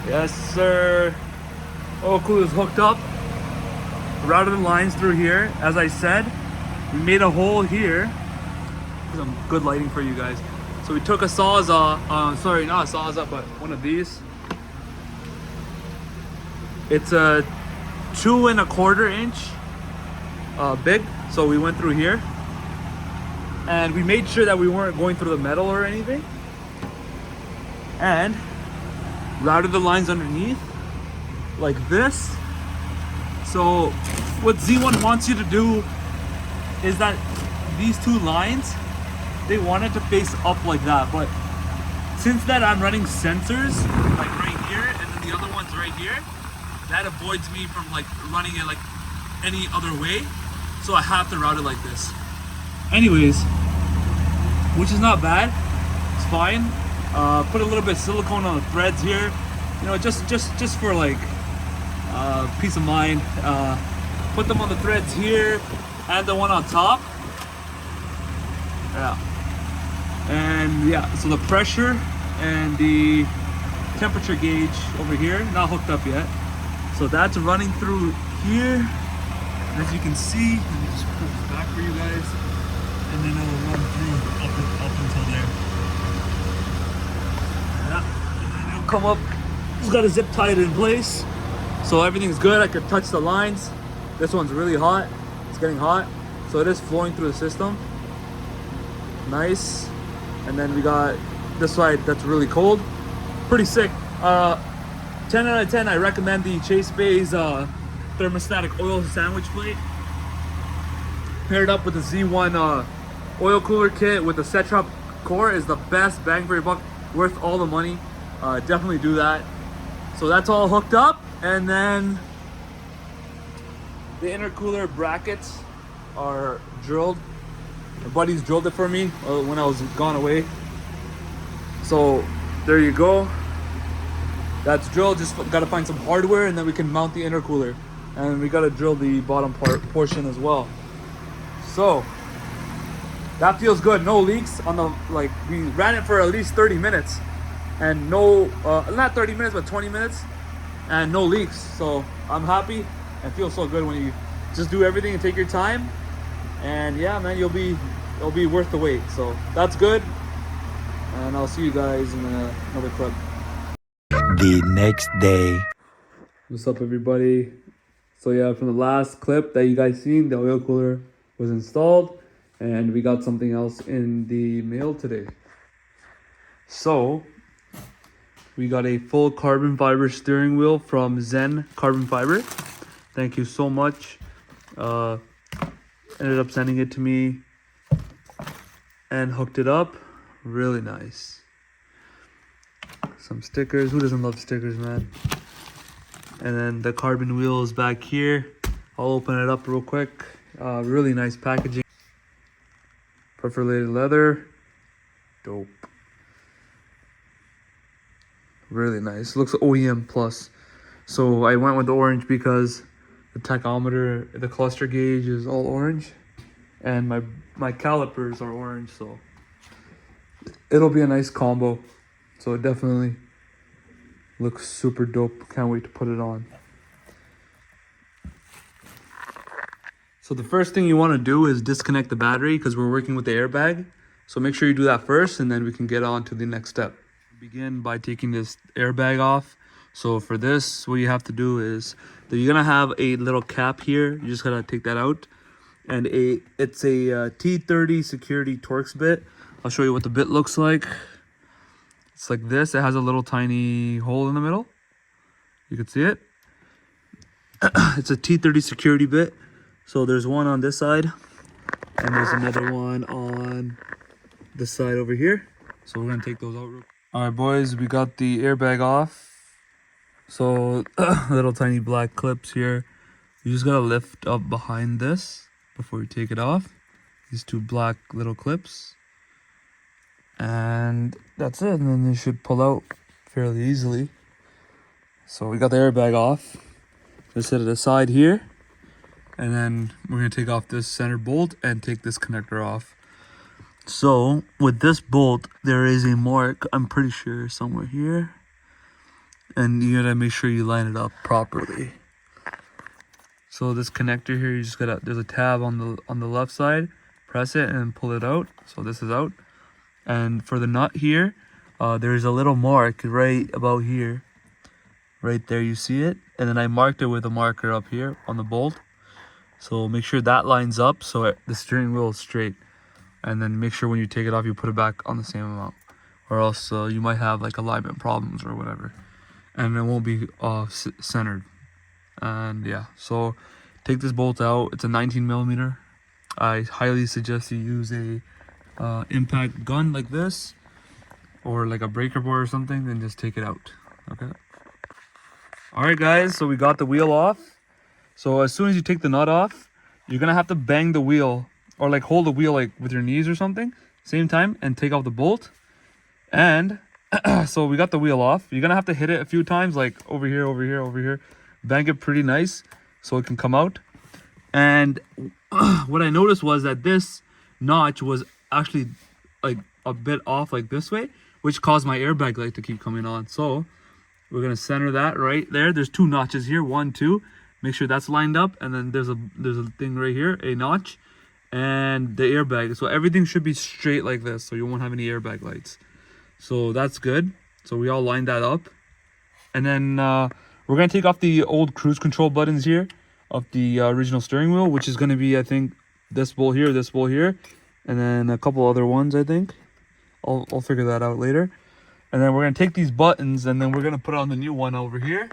Yes, sir. Oil cooler is hooked up. Routed the lines through here. As I said, we made a hole here. Some good lighting for you guys. So we took a Sawzall, sorry, not a Sawzall, but one of these. It's a 2 1/4 inch big. So we went through here. And we made sure that we weren't going through the metal or anything. And routed the lines underneath like this. So what Z1 wants you to do is that these two lines, they want it to face up like that. But since that I'm running sensors like right here and then the other one's right here, that avoids me from like running it like any other way. So I have to route it like this. Anyways, which is not bad. It's fine. Put a little bit of silicone on the threads here. You know, just for like peace of mind. Put them on the threads here and the one on top. Yeah. And yeah, so the pressure and the temperature gauge over here, not hooked up yet. So that's running through here. And as you can see, let me just put this back for you guys. And then it'll run through up until there. Yeah. And then it'll come up. It's got a zip tied in place. So everything's good. I could touch the lines. This one's really hot. It's getting hot. So it is flowing through the system. Nice. And then we got this side that's really cold. Pretty sick. 10 out of 10. I recommend the Chase Bay's thermostatic oil sandwich plate. Paired up with the Z1 oil cooler kit with the Setrop core is the best bang for your buck. Worth all the money. Definitely do that. So that's all hooked up. And then the intercooler brackets are drilled. My buddies drilled it for me when I was gone away. So there you go. That's drilled. Just gotta find some hardware and then we can mount the intercooler. And we gotta drill the bottom portion as well. So that feels good. No leaks on the, like, we ran it for at least 30 minutes and no, not 30 minutes, but 20 minutes and no leaks. So I'm happy and feels so good when you just do everything and take your time. And yeah, man, it'll be worth the wait. So that's good. And I'll see you guys in another clip. The next day. What's up, everybody? So yeah, from the last clip that you guys seen, the oil cooler was installed and we got something else in the mail today. So we got a full carbon fiber steering wheel from Zen Carbon Fiber. Thank you so much. Ended up sending it to me and hooked it up. Really nice. Some stickers. Who doesn't love stickers, man? And then the carbon wheel is back here. I'll open it up real quick. Really nice packaging. Perforated leather. Dope. Really nice. Looks OEM plus. So I went with the orange because the tachometer, the cluster gauge is all orange. And my calipers are orange, so it'll be a nice combo. So it definitely looks super dope. Can't wait to put it on. So the first thing you want to do is disconnect the battery because we're working with the airbag. So make sure you do that first and then we can get on to the next step. Begin by taking this airbag off. So for this, what you have to do is that you're gonna have a little cap here. You just gotta take that out. And it's a T30 security Torx bit. I'll show you what the bit looks like. It's like this. It has a little tiny hole in the middle. You can see it. It's a T30 security bit. So there's one on this side and there's another one on this side over here. So we're gonna take those out real quick. All right, boys, we got the airbag off. So little tiny black clips here. You just gotta lift up behind this before you take it off. These two black little clips. And that's it. And then they should pull out fairly easily. So we got the airbag off. Just set it aside here. And then we're gonna take off this center bolt and take this connector off. So with this bolt, there is a mark, I'm pretty sure somewhere here. and you gotta make sure you line it up properly. So this connector here, you just gotta, there's a tab on the left side, press it and pull it out. So this is out. And for the nut here, there's a little mark right about here. Right there, you see it? And then I marked it with a marker up here on the bolt. So make sure that lines up so the steering wheel is straight. And then make sure when you take it off, you put it back on the same amount. Or else you might have like alignment problems or whatever. And it won't be centered. And yeah, so take this bolt out. It's a 19 millimeter. I highly suggest you use a impact gun like this, or like a breaker board or something, and just take it out. Okay. All right, guys. So we got the wheel off. So as soon as you take the nut off, you're gonna have to bang the wheel, or like hold the wheel like with your knees or something, same time, and take off the bolt. And so we got the wheel off. You're gonna have to hit it a few times, like over here, over here, over here. Bang it pretty nice so it can come out. And what I noticed was that this notch was actually like a bit off like this way, which caused my airbag light to keep coming on. So we're gonna center that right there. There's two notches here, 1, 2. Make sure that's lined up, and then there's a thing right here, a notch, and the airbag. So everything should be straight like this, so you won't have any airbag lights. So that's good. So we all lined that up, and then we're gonna take off the old cruise control buttons here of the original steering wheel, which is gonna be, I think, this bolt here, and then a couple other ones. I think I'll figure that out later. And then we're gonna take these buttons, and then we're gonna put on the new one over here,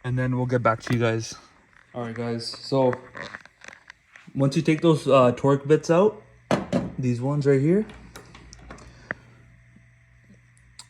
and then we'll get back to you guys. All right, guys. So once you take those torque bits out, these ones right here.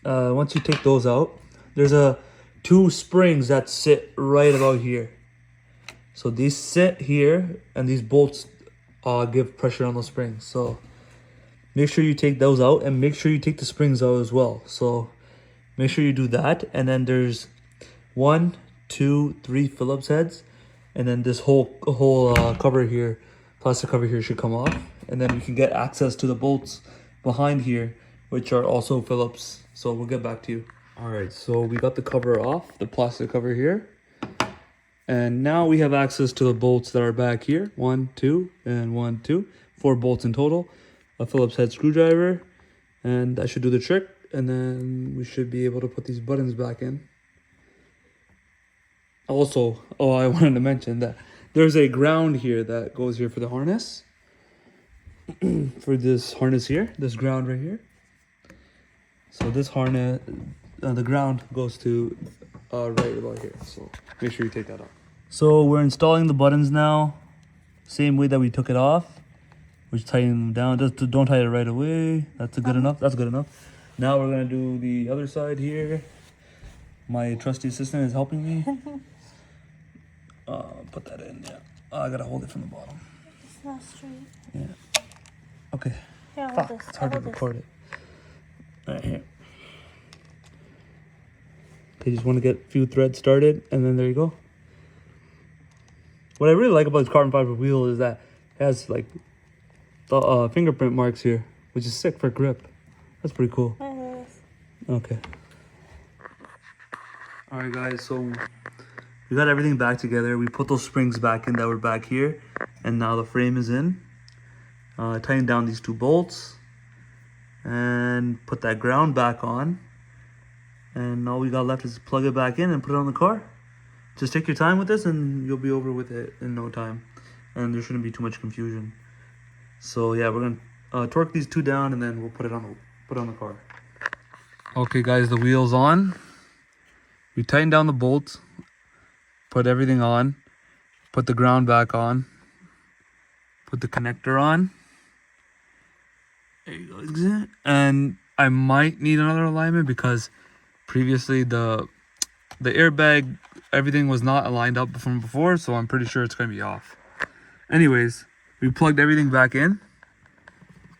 Once you take those out, there's two springs that sit right about here. So these sit here, and these bolts give pressure on those springs. So make sure you take those out, and make sure you take the springs out as well. So make sure you do that. And then there's 1, 2, 3 Phillips heads, and then this whole cover here, plastic cover here, should come off. And then you can get access to the bolts behind here, which are also Phillips. So we'll get back to you. All right, so we got the cover off, the plastic cover here. And now we have access to the bolts that are back here. 1, 2, and 1, 2. 4 bolts in total. A Phillips head screwdriver. And that should do the trick. And then we should be able to put these buttons back in. Also, I wanted to mention that there's a ground here that goes here for the harness. For this harness here, this ground right here. So this harness, the ground goes to right about here. So make sure you take that off. So we're installing the buttons now, same way that we took it off. We're just tightening them down. Just don't tie it right away. That's good enough. That's good enough. Now we're gonna do the other side here. My trusty assistant is helping me. Put that in. Yeah. I gotta hold it from the bottom. It's not straight. Yeah. Okay. Here, hold Fuck, this. it's hard to record it. Right here. Okay, just want to get a few threads started, and then there you go. What I really like about this carbon fiber wheel is that it has like the fingerprint marks here, which is sick for grip. That's pretty cool. Okay. All right, guys. So we got everything back together. We put those springs back in that were back here, and now the frame is in. Tighten down these 2 bolts, and put that ground back on. And all we got left is plug it back in and put it on the car. Just take your time with this, and you'll be over with it in no time. And there shouldn't be too much confusion. So yeah, we're gonna torque these 2 down, and then we'll put it on the car. Okay, guys, the wheel's on. We tighten down the bolts, put everything on, put the ground back on, put the connector on. There you go. And I might need another alignment because previously the airbag, everything was not aligned up from before, so I'm pretty sure it's going to be off. Anyways, we plugged everything back in,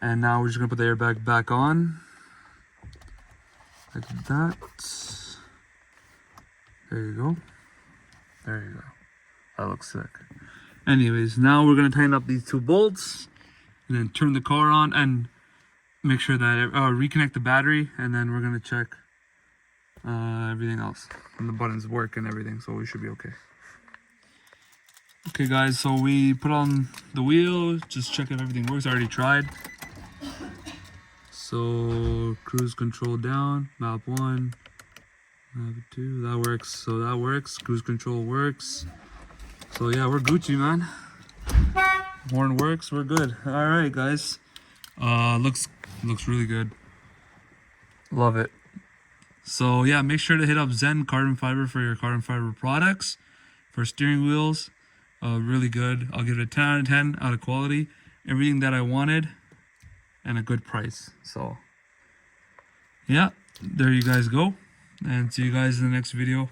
and now we're just going to put the airbag back on. Like that. There you go. There you go. That looks sick. Anyways, now we're going to tighten up these 2 bolts, and then turn the car on, and make sure that reconnect the battery, and then we're going to check everything else. And the buttons work and everything, so we should be okay. Okay guys, so we put on the wheel, just check if everything works. I already tried. So cruise control down, map 1, map 2, that works. So that works, cruise control works. So yeah, we're Gucci, man. Horn works, we're good. All right guys, looks really good. Love it. So yeah, make sure to hit up Zen Carbon Fiber for your carbon fiber products. For steering wheels, really good. I'll give it a 10 out of 10 out of quality. Everything that I wanted and a good price. So yeah, there you guys go. And see you guys in the next video.